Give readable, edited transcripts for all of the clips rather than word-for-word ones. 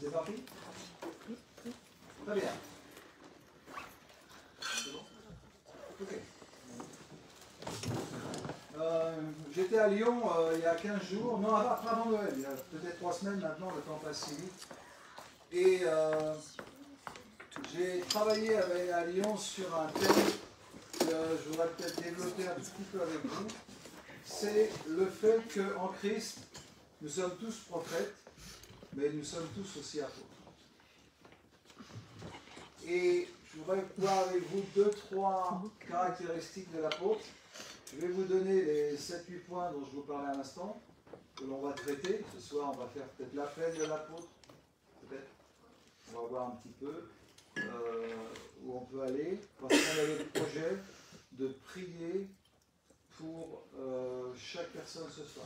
C'est parti? Très bien. C'est bon? Ok. J'étais à Lyon il y a 15 jours, non, après avant Noël, il y a peut-être 3 semaines maintenant, le temps passe si vite. Et j'ai travaillé à Lyon sur un thème que je voudrais peut-être développer un petit peu avec vous. C'est le fait qu'en Christ, nous sommes tous prophètes, mais nous sommes tous aussi apôtres. Et je voudrais voir avec vous 2-3 caractéristiques de l'apôtre. Je vais vous donner les 7-8 points dont je vous parlais à l'instant, que l'on va traiter. Ce soir, on va faire peut-être l'appel de l'apôtre. Peut-être. On va voir un petit peu où on peut aller. Parce qu'on a le projet de prier pour chaque personne ce soir.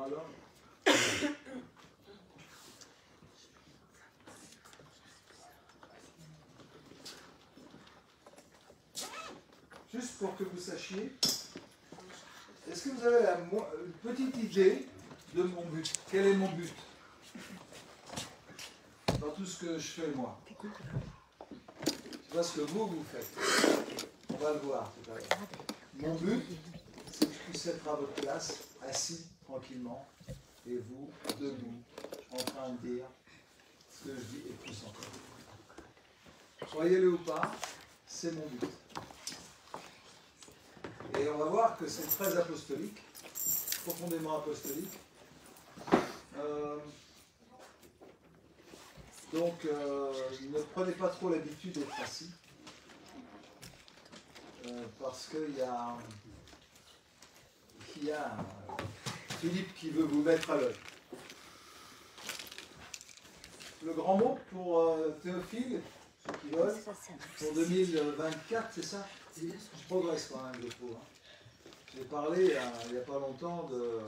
Alors. Juste pour que vous sachiez, est-ce que vous avez une petite idée de mon but? Quel est mon but dans tout ce que je fais moi? C'est pas ce que vous faites. On va le voir tout à l'heure. Mon but, c'est que je puisse être à votre place, assis tranquillement, et vous, debout, en train de dire ce que je dis et plus encore. Croyez-le ou pas, c'est mon but. Et on va voir que c'est très apostolique, profondément apostolique. Donc, ne prenez pas trop l'habitude d'être assis, parce qu'il y a Philippe qui veut vous mettre à l'œil. Le grand mot pour Théophile, ceux qui veulent, pour 2024, c'est ça? Je progresse quand même, je trouve. J'ai parlé il n'y a pas longtemps de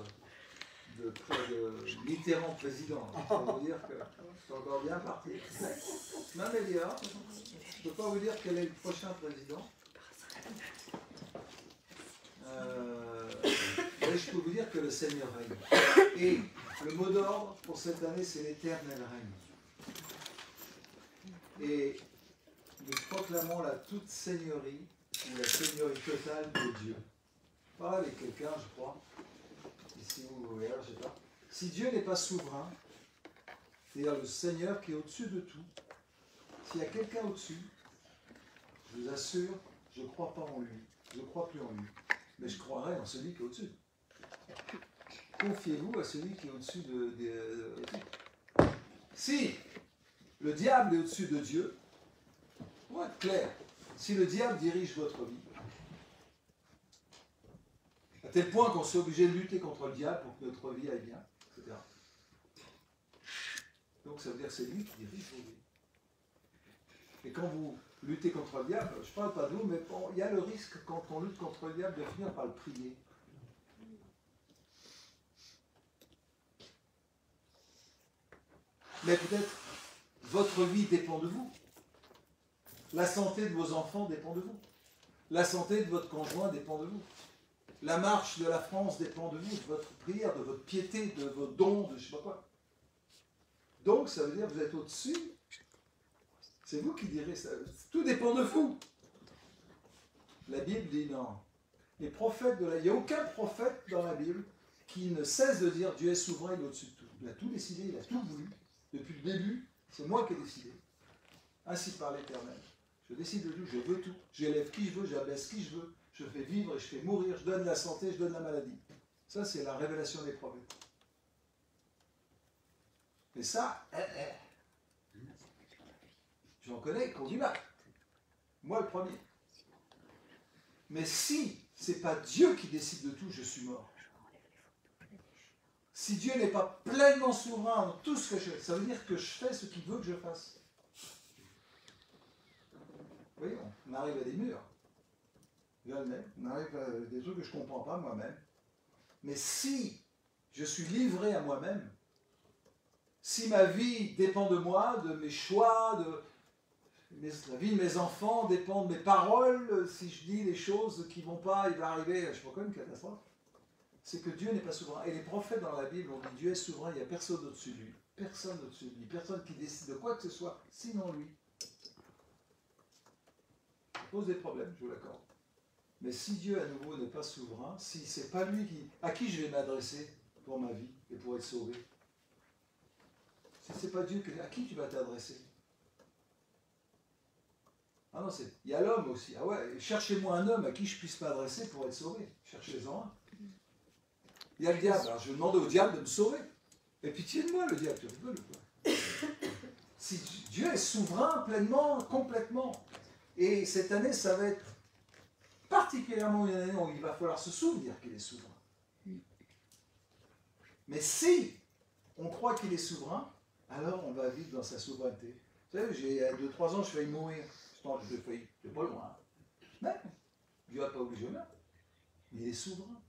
Mitterrand président. Je peux vous dire que c'est encore bien parti. Je m'améliore. Je ne peux pas vous dire quel est le prochain président. Mais je peux vous dire que le Seigneur règne. Et le mot d'ordre pour cette année, c'est l'Éternel règne. Et nous proclamons la toute seigneurie, ou la seigneurie totale de Dieu. Voilà avec quelqu'un, je crois. Ici, vous voyez, je ne sais pas. Si Dieu n'est pas souverain, c'est-à-dire le Seigneur qui est au-dessus de tout, s'il y a quelqu'un au-dessus, je vous assure, je ne crois pas en lui. Je ne crois plus en lui. Mais je croirai en celui qui est au-dessus. Confiez-vous à celui qui est au-dessus de Si le diable est au-dessus de Dieu, pour être clair, si le diable dirige votre vie, à tel point qu'on soit obligé de lutter contre le diable pour que notre vie aille bien, etc. Donc ça veut dire que c'est lui qui dirige vos vies. Et quand vous luttez contre le diable, je ne parle pas de vous, mais bon, il y a le risque quand on lutte contre le diable de finir par le prier. Mais peut-être votre vie dépend de vous. La santé de vos enfants dépend de vous. La santé de votre conjoint dépend de vous. La marche de la France dépend de vous, de votre prière, de votre piété, de vos dons, de je ne sais pas quoi. Donc, ça veut dire que vous êtes au-dessus. C'est vous qui direz ça. Tout dépend de vous. La Bible dit non. Les prophètes il n'y a aucun prophète dans la Bible qui ne cesse de dire Dieu est souverain, il est au-dessus de tout. Il a tout décidé, il a tout voulu. Depuis le début, c'est moi qui ai décidé. Ainsi par l'Éternel. Je décide de tout, je veux tout. J'élève qui je veux, j'abaisse qui je veux. Je fais vivre et je fais mourir, je donne la santé, je donne la maladie. Ça, c'est la révélation des prophètes. Et ça, j'en connais qui ont du mal. Moi, le premier. Mais si ce n'est pas Dieu qui décide de tout, je suis mort. Si Dieu n'est pas pleinement souverain dans tout ce que je fais, ça veut dire que je fais ce qu'il veut que je fasse. Vous voyez, on arrive à des murs. Jamais. On arrive à des trucs que je ne comprends pas moi-même. Mais si je suis livré à moi-même, si ma vie dépend de moi, de mes choix, la vie de mes enfants dépend de mes paroles, si je dis des choses qui ne vont pas, il va arriver, je ne sais pas quoi, une catastrophe. c'est que Dieu n'est pas souverain. Et les prophètes dans la Bible ont dit Dieu est souverain, il n'y a personne au-dessus de lui. Personne au-dessus de lui. Personne qui décide de quoi que ce soit, sinon lui. Ça pose des problèmes, je vous l'accorde. Mais si Dieu à nouveau n'est pas souverain, si c'est pas lui à qui je vais m'adresser pour ma vie et pour être sauvé, si c'est pas Dieu, à qui tu vas t'adresser? Ah non, il y a l'homme aussi. Ah ouais, cherchez-moi un homme à qui je puisse m'adresser pour être sauvé. Cherchez-en un. Il y a le diable. Alors je vais demander au diable de me sauver. Et pitié de moi, le diable, tu rigoles ou quoi? Si Dieu est souverain pleinement, complètement. Et cette année, ça va être particulièrement une année où il va falloir se souvenir qu'il est souverain. Mais si on croit qu'il est souverain, alors on va vivre dans sa souveraineté. Vous savez, il y a 2-3 ans, je failli mourir. J'ai failli, c'est pas loin. Mais Dieu n'a pas obligé de meurtre. Il est souverain.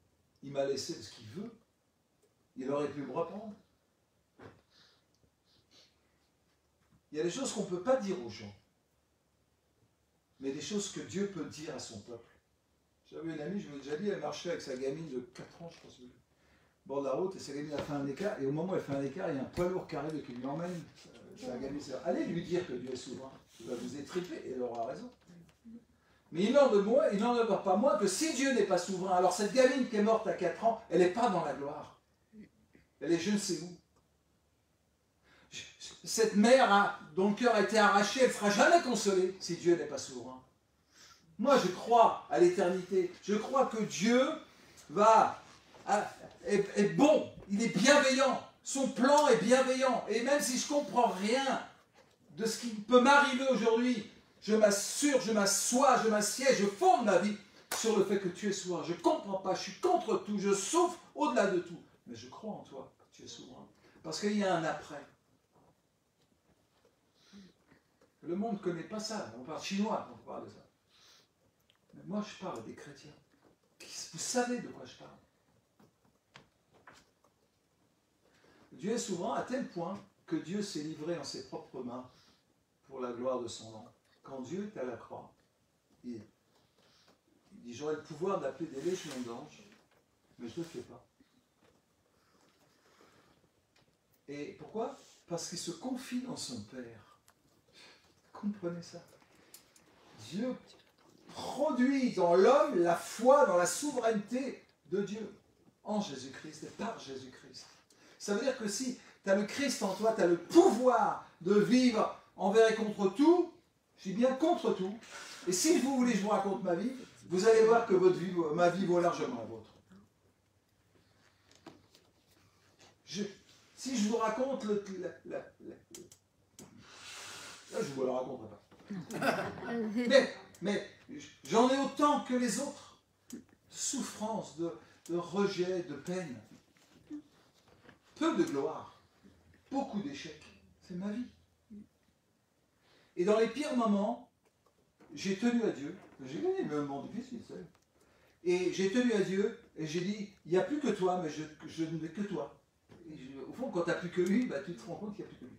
Il m'a laissé ce qu'il veut. Il aurait pu me reprendre. Il y a des choses qu'on ne peut pas dire aux gens, mais des choses que Dieu peut dire à son peuple. J'avais une amie, je vous l'ai déjà dit, elle marchait avec sa gamine de 4 ans, je pense, au bord de la route, et sa gamine a fait un écart, et au moment où elle fait un écart, il y a un poids lourd qui arrive et qui lui emmène. Sa gamine, allez lui dire que Dieu est souverain. Il va vous étriper, et elle aura raison. Mais il n'en demeure pas moins que si Dieu n'est pas souverain, alors cette gamine qui est morte à 4 ans, elle n'est pas dans la gloire. Elle est je ne sais où. Cette mère dont le cœur a été arraché, elle ne sera jamais consolée si Dieu n'est pas souverain. Moi, je crois à l'éternité. Je crois que Dieu est bon, il est bienveillant. Son plan est bienveillant. Et même si je ne comprends rien de ce qui peut m'arriver aujourd'hui, je m'assure, je m'assois, je m'assieds, je fonde ma vie sur le fait que tu es souverain. Je ne comprends pas, je suis contre tout, je souffre au-delà de tout. Mais je crois en toi, que tu es souverain. Parce qu'il y a un après. Le monde ne connaît pas ça. On parle chinois quand on parle de ça. Mais moi, je parle des chrétiens. Vous savez de quoi je parle. Dieu est souverain à tel point que Dieu s'est livré en ses propres mains pour la gloire de son nom. Quand Dieu est à la croix, il dit, j'aurais le pouvoir d'appeler des légions d'anges, mais je ne le fais pas. Et pourquoi? Parce qu'il se confie en son Père. Comprenez ça. Dieu produit dans l'homme la foi dans la souveraineté de Dieu, en Jésus-Christ et par Jésus-Christ. Ça veut dire que si tu as le Christ en toi, tu as le pouvoir de vivre envers et contre tout, je dis bien contre tout, et si vous voulez que je vous raconte ma vie, vous allez voir que ma vie vaut largement la vôtre. Si je vous raconte là, je ne vous la raconterai pas. Mais j'en ai autant que les autres. Souffrance, de rejet, de peine. Peu de gloire. Beaucoup d'échecs. C'est ma vie. Et dans les pires moments, j'ai tenu à Dieu. J'ai gagné le moment difficile, c'est. Et j'ai tenu à Dieu et j'ai dit, il n'y a plus que toi, mais je ne vais que toi. Au fond, quand tu n'as plus que lui, tu te rends compte qu'il n'y a plus que lui.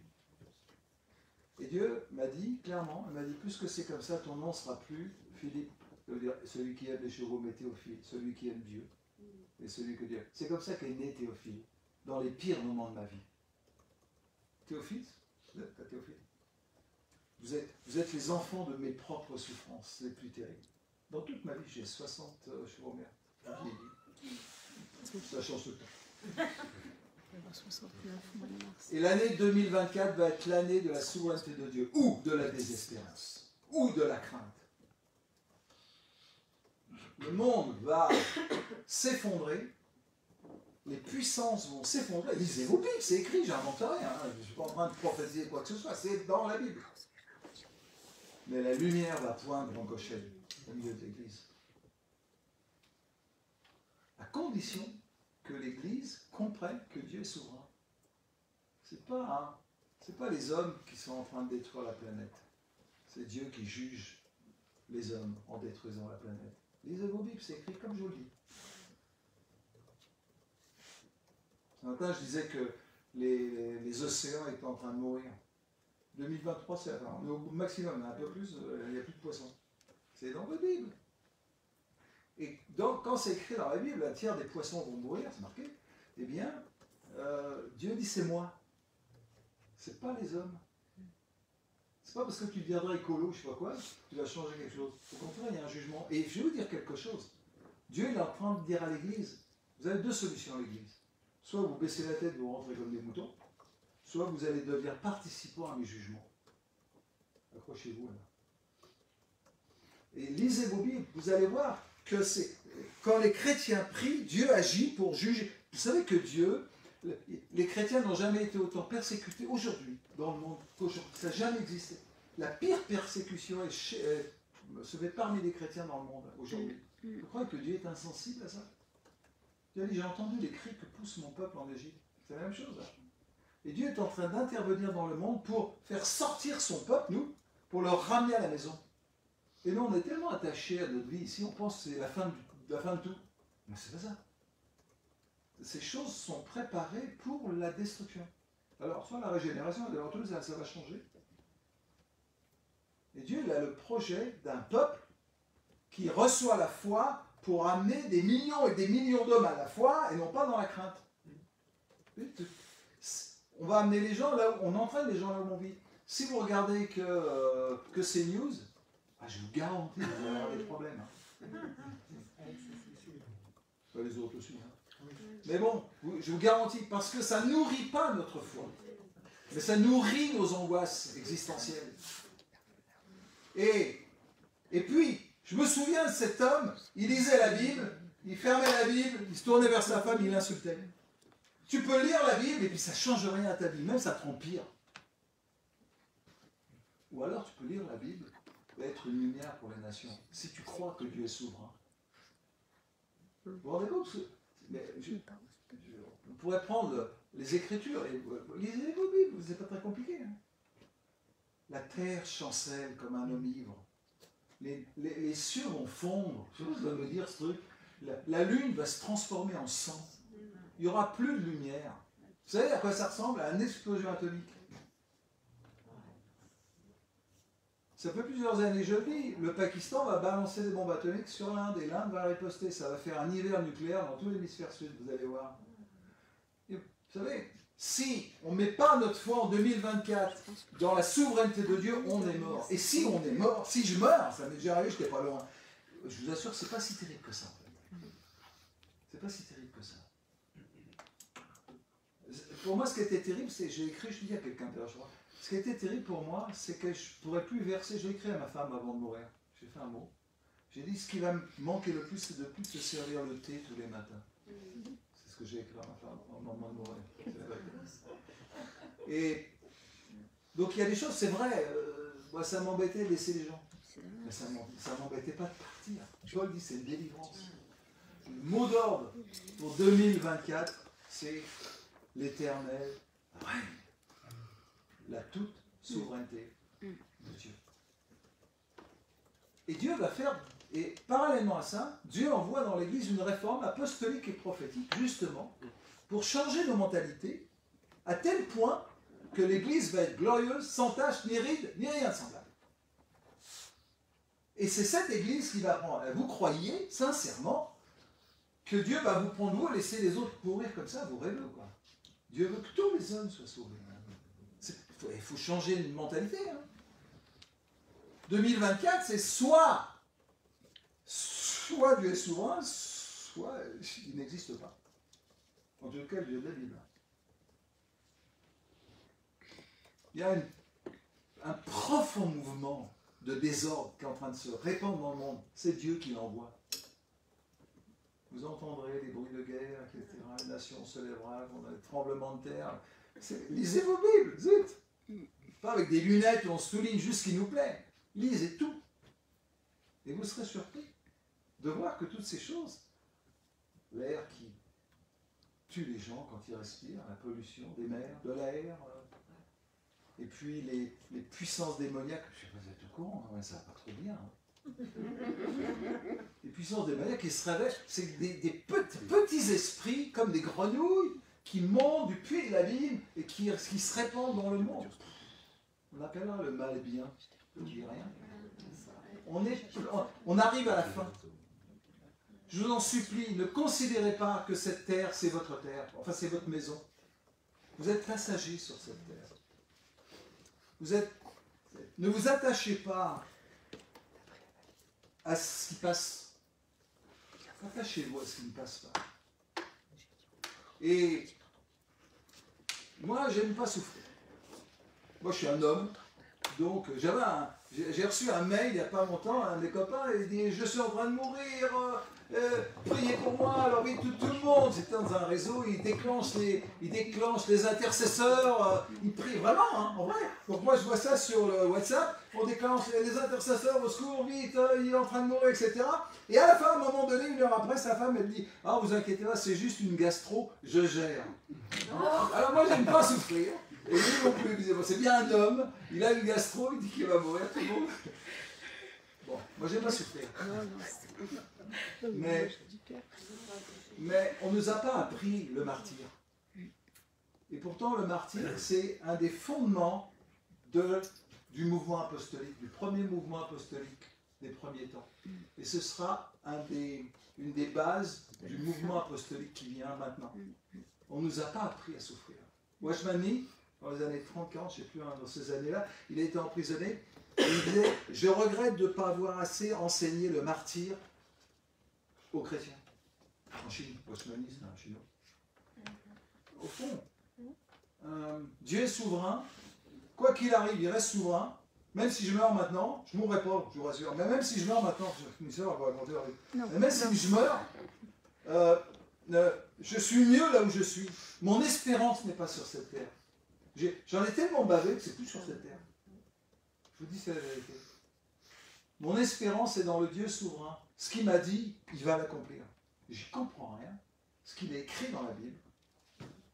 Et Dieu m'a dit clairement, il m'a dit, puisque c'est comme ça, ton nom ne sera plus Philippe, ça veut dire celui qui aime les chevaux, mais Théophile, celui qui aime Dieu. Et celui que Dieu. C'est comme ça qu'est né Théophile, dans les pires moments de ma vie. Théophile, vous êtes Théophile. Vous êtes les enfants de mes propres souffrances, les plus terribles. Dans toute ma vie, j'ai 60 chevaux mères. Ça change tout le temps. Et l'année 2024 va être l'année de la souveraineté de Dieu, ou de la désespérance, ou de la crainte. Le monde va s'effondrer, les puissances vont s'effondrer. Lisez vos Bibles, c'est écrit, j'invente rien, je ne suis pas en train de prophétiser quoi que ce soit, c'est dans la Bible. Mais la lumière va poindre en Goshen, au milieu de l'Église. À condition que l'Église comprenne que Dieu est souverain. Ce n'est pas les hommes qui sont en train de détruire la planète. C'est Dieu qui juge les hommes en détruisant la planète. Lisez vos Bibles, c'est écrit comme je vous le dis. Ce matin, je disais que les océans étaient en train de mourir. 2023, c'est au maximum, un peu plus, il n'y a plus de poissons. C'est dans vos Bibles. Et donc, quand c'est écrit dans la Bible, un tiers des poissons vont mourir, c'est marqué, eh bien, Dieu dit c'est moi. C'est pas les hommes. C'est pas parce que tu deviendras écolo, je sais pas quoi, tu vas changer quelque chose. Au contraire, il y a un jugement. Et je vais vous dire quelque chose. Dieu il est en train de dire à l'Église, vous avez deux solutions à l'Église. Soit vous baissez la tête, vous rentrez comme des moutons, soit vous allez devenir participant à mes jugements. Accrochez-vous là. Et lisez vos Bibles, vous allez voir que c'est quand les chrétiens prient, Dieu agit pour juger. Vous savez que Dieu, les chrétiens n'ont jamais été autant persécutés aujourd'hui dans le monde qu'aujourd'hui. Ça n'a jamais existé. La pire persécution se fait parmi les chrétiens dans le monde aujourd'hui. Vous croyez que Dieu est insensible à ça? Dieu a dit, j'ai entendu les cris que pousse mon peuple en Égypte. C'est la même chose. Hein. Et Dieu est en train d'intervenir dans le monde pour faire sortir son peuple, nous, pour le ramener à la maison. Et nous, on est tellement attachés à notre vie ici, on pense que c'est la fin de tout. Mais c'est pas ça. Ces choses sont préparées pour la destruction. Alors, soit la régénération, d'ailleurs, tout ça va changer. Et Dieu, il a le projet d'un peuple qui reçoit la foi pour amener des millions et des millions d'hommes à la foi et non pas dans la crainte. On va amener les gens là où on entraîne les gens là où on vit. Si vous regardez que ces news, je vous garantis que vous allez avoir des problèmes. Hein. Les autres aussi. Hein. Mais bon, je vous garantis, parce que ça ne nourrit pas notre foi, mais ça nourrit nos angoisses existentielles. Et puis, je me souviens de cet homme, il lisait la Bible, il fermait la Bible, il se tournait vers sa femme, il l'insultait. Tu peux lire la Bible et puis ça ne change rien à ta vie, même ça te rend pire. Ou alors tu peux lire la Bible et être une lumière pour les nations, si tu crois que Dieu est souverain. Vous vous rendez compte? On pourrait prendre les Écritures et lisez vos Bibles, c'est pas très compliqué. Hein. La terre chancelle comme un homme ivre. Les cieux vont fondre. Je sais pas ce que ça veut dire ce truc. La lune va se transformer en sang. Il n'y aura plus de lumière. Vous savez à quoi ça ressemble? À une explosion atomique. Ça fait plusieurs années, je dis, le Pakistan va balancer des bombes atomiques sur l'Inde et l'Inde va riposter. Ça va faire un hiver nucléaire dans tout l'hémisphère sud, vous allez voir. Et vous savez, si on ne met pas notre foi en 2024 dans la souveraineté de Dieu, on est mort. Et si on est mort, si je meurs, ça m'est déjà arrivé, je n'étais pas loin. Je vous assure, c'est pas si terrible que ça. En fait. C'est pas si terrible que ça. Pour moi, ce qui était terrible, c'est, j'ai écrit, je dis à quelqu'un d'ailleurs, je crois, ce qui était terrible pour moi, c'est que je ne pourrais plus verser, j'ai écrit à ma femme avant de mourir, j'ai fait un mot, j'ai dit, ce qui va me manquer le plus, c'est de plus te servir le thé tous les matins. C'est ce que j'ai écrit à ma femme au moment de mourir. Et donc il y a des choses, c'est vrai, moi ça m'embêtait de laisser les gens, mais ça ne m'embêtait pas de partir. Paul dit, c'est une délivrance. Le mot d'ordre pour 2024, c'est l'Éternel règne. La toute souveraineté de Dieu. Et Dieu va faire, et parallèlement à ça, Dieu envoie dans l'Église une réforme apostolique et prophétique, justement, pour changer nos mentalités, à tel point que l'Église va être glorieuse, sans tache, ni ride, ni rien de semblable. Et c'est cette Église qui va prendre. Vous croyez, sincèrement, que Dieu va vous prendre, vous, laisser les autres mourir comme ça, vous rêvez, quoi. Dieu veut que tous les hommes soient sauvés. Il faut changer une mentalité. Hein. 2024, c'est soit Dieu est souverain, soit il n'existe pas. En tout cas, le Dieu de la Bible. Il y a un profond mouvement de désordre qui est en train de se répandre dans le monde. C'est Dieu qui l'envoie. Vous entendrez les bruits de guerre, etc. Les nations se lèveront, on a des tremblements de terre. Lisez vos Bibles, zut! Pas avec des lunettes où on souligne juste ce qui nous plaît. Lisez tout. Et vous serez surpris de voir que toutes ces choses, l'air qui tue les gens quand ils respirent, la pollution des mers, de l'air, et puis les puissances démoniaques, je ne sais pas si vous êtes au courant, hein, ça va pas trop bien. Hein. Les puissances démoniaques qui se réveillent, c'est des petits esprits comme des grenouilles qui montent du puits de l'abîme et qui se répandent dans le monde. On appellera le mal bien, je ne dis rien. On arrive à la fin. Je vous en supplie, ne considérez pas que cette terre, c'est votre terre. Enfin, c'est votre maison. Vous êtes passagers sur cette terre. Ne vous attachez pas à ce qui passe. Attachez-vous à ce qui ne passe pas. Et moi, j'aime pas souffrir. Moi, je suis un homme. Donc, j'ai reçu un mail il n'y a pas longtemps, un de mes copains, il dit « Je suis en train de mourir, priez pour moi ». Alors oui, tout le monde, c'était dans un réseau, il déclenche les intercesseurs, il prie vraiment, hein, en vrai. Donc moi, je vois ça sur le WhatsApp, on déclenche les intercesseurs, au secours, vite, il est en train de mourir, etc. Et à la fin, à un moment donné, 1 heure après, sa femme, elle dit « Ah, vous inquiétez pas, c'est juste une gastro, je gère ». Alors moi, j'aime pas souffrir. Et lui non plus, il disait, bon, c'est bien un homme, il a une gastro, il dit qu'il va mourir, tout le monde. Bon, moi j'aime pas souffrir. Mais on ne nous a pas appris le martyr. Et pourtant, le martyr, c'est un des fondements du mouvement apostolique, du premier mouvement apostolique des premiers temps. Et ce sera une des bases du mouvement apostolique qui vient maintenant. On ne nous a pas appris à souffrir. Watchman Nee, dans les années 30-40, je ne sais plus, dans ces années-là, il a été emprisonné. Et il disait « Je regrette de ne pas avoir assez enseigné le martyr aux chrétiens. » En Chine, Watchman Nee, c'est un chinois. Au fond, Dieu est souverain. Quoi qu'il arrive, il reste souverain. Même si je meurs maintenant, je ne mourrai pas, je vous rassure. Mais même si je meurs maintenant, même si je meurs, je suis mieux là où je suis. Mon espérance n'est pas sur cette terre. J'en ai tellement bavé que c'est plus sur cette terre. Je vous dis, c'est la vérité. Mon espérance est dans le Dieu souverain. Ce qu'il m'a dit, il va l'accomplir. J'y comprends rien. Ce qu'il a écrit dans la Bible,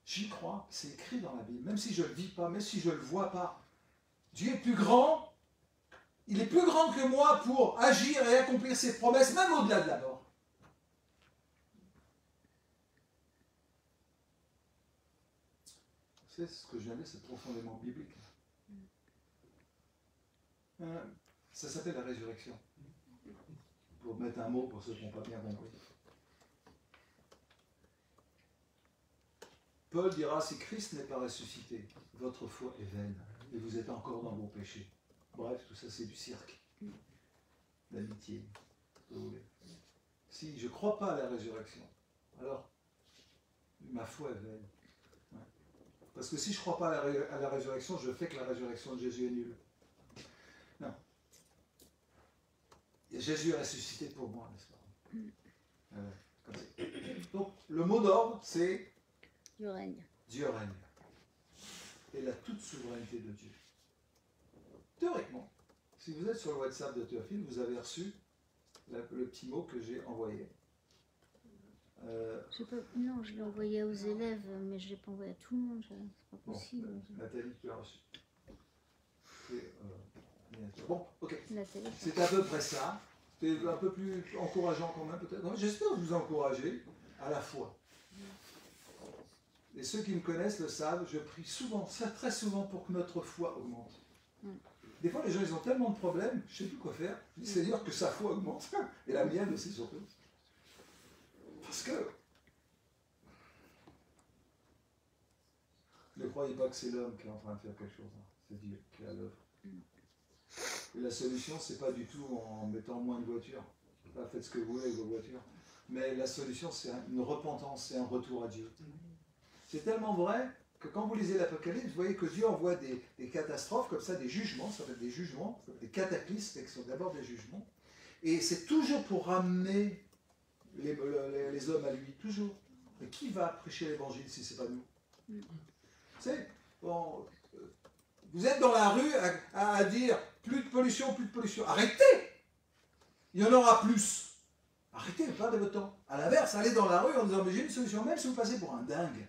j'y crois, c'est écrit dans la Bible. Même si je ne le vis pas, même si je ne le vois pas. Dieu est plus grand. Il est plus grand que moi pour agir et accomplir ses promesses, même au-delà de la mort. Ce que je viens de dire, c'est profondément biblique. Ça s'appelle la résurrection. Pour mettre un mot pour ceux qui n'ont pas bien compris. Paul dira, si Christ n'est pas ressuscité, votre foi est vaine et vous êtes encore dans vos péchés. Bref, tout ça c'est du cirque, d'amitié. Si je ne crois pas à la résurrection, alors ma foi est vaine. Parce que si je ne crois pas à la résurrection, je fais que la résurrection de Jésus est nulle. Non. Et Jésus est ressuscité pour moi, n'est-ce pas? Donc, le mot d'ordre, c'est Dieu règne. Dieu règne. Et la toute souveraineté de Dieu. Théoriquement, si vous êtes sur le WhatsApp de Théophile, vous avez reçu le petit mot que j'ai envoyé. Non, je l'ai envoyé aux élèves, mais je ne l'ai pas envoyé à tout le monde, c'est pas possible. Bon, Nathalie, tu l'as reçu. Bon, ok. Nathalie, c'est à peu près ça. C'est un peu plus encourageant quand même, peut-être. J'espère vous encourager à la foi. Et ceux qui me connaissent le savent, je prie souvent, très souvent, pour que notre foi augmente. Des fois, les gens, ils ont tellement de problèmes, je ne sais plus quoi faire. Je dis, Seigneur, que sa foi augmente. Et la mienne aussi, surtout. Parce que ne croyez pas que c'est l'homme qui est en train de faire quelque chose. C'est Dieu qui est à l'œuvre. Et la solution, c'est pas du tout en mettant moins de voitures. Faites ce que vous voulez avec vos voitures. Mais la solution, c'est une repentance, c'est un retour à Dieu. C'est tellement vrai que quand vous lisez l'Apocalypse, vous voyez que Dieu envoie des catastrophes comme ça, des jugements, ça s'appelle des jugements, des cataclysmes, qui sont d'abord des jugements. Et c'est toujours pour ramener les hommes à lui, toujours. Mais qui va prêcher l'évangile si ce n'est pas nous? Bon, vous êtes dans la rue à dire plus de pollution, plus de pollution. Arrêtez! Il y en aura plus. Arrêtez, perdez votre temps. À l'inverse, allez dans la rue en disant mais j'ai une solution, même si vous passez pour un dingue.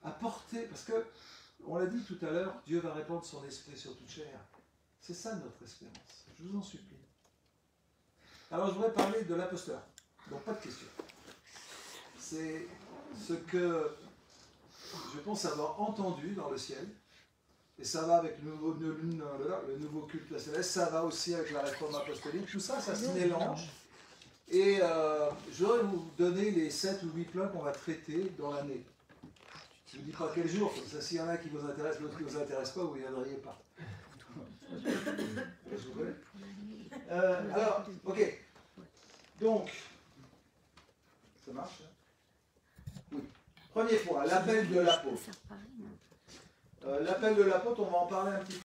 Apportez, parce que, on l'a dit tout à l'heure, Dieu va répandre son esprit sur toute chair. C'est ça notre espérance. Je vous en supplie. Alors je voudrais parler de l'imposteur. Donc pas de question. C'est ce que je pense avoir entendu dans le ciel. Et ça va avec le nouveau culte de la céleste, ça va aussi avec la réforme apostolique. Tout ça, ça se mélange. Et je voudrais vous donner les 7 ou 8 plats qu'on va traiter dans l'année. Je ne vous dis pas quel jour, comme ça s'il y en a qui vous intéressent, l'autre qui ne vous intéresse pas, vous ne viendriez pas. Alors, ok. Donc, ça marche? Oui. Premier point, l'appel de l'apôtre. L'appel de l'apôtre, on va en parler un petit peu.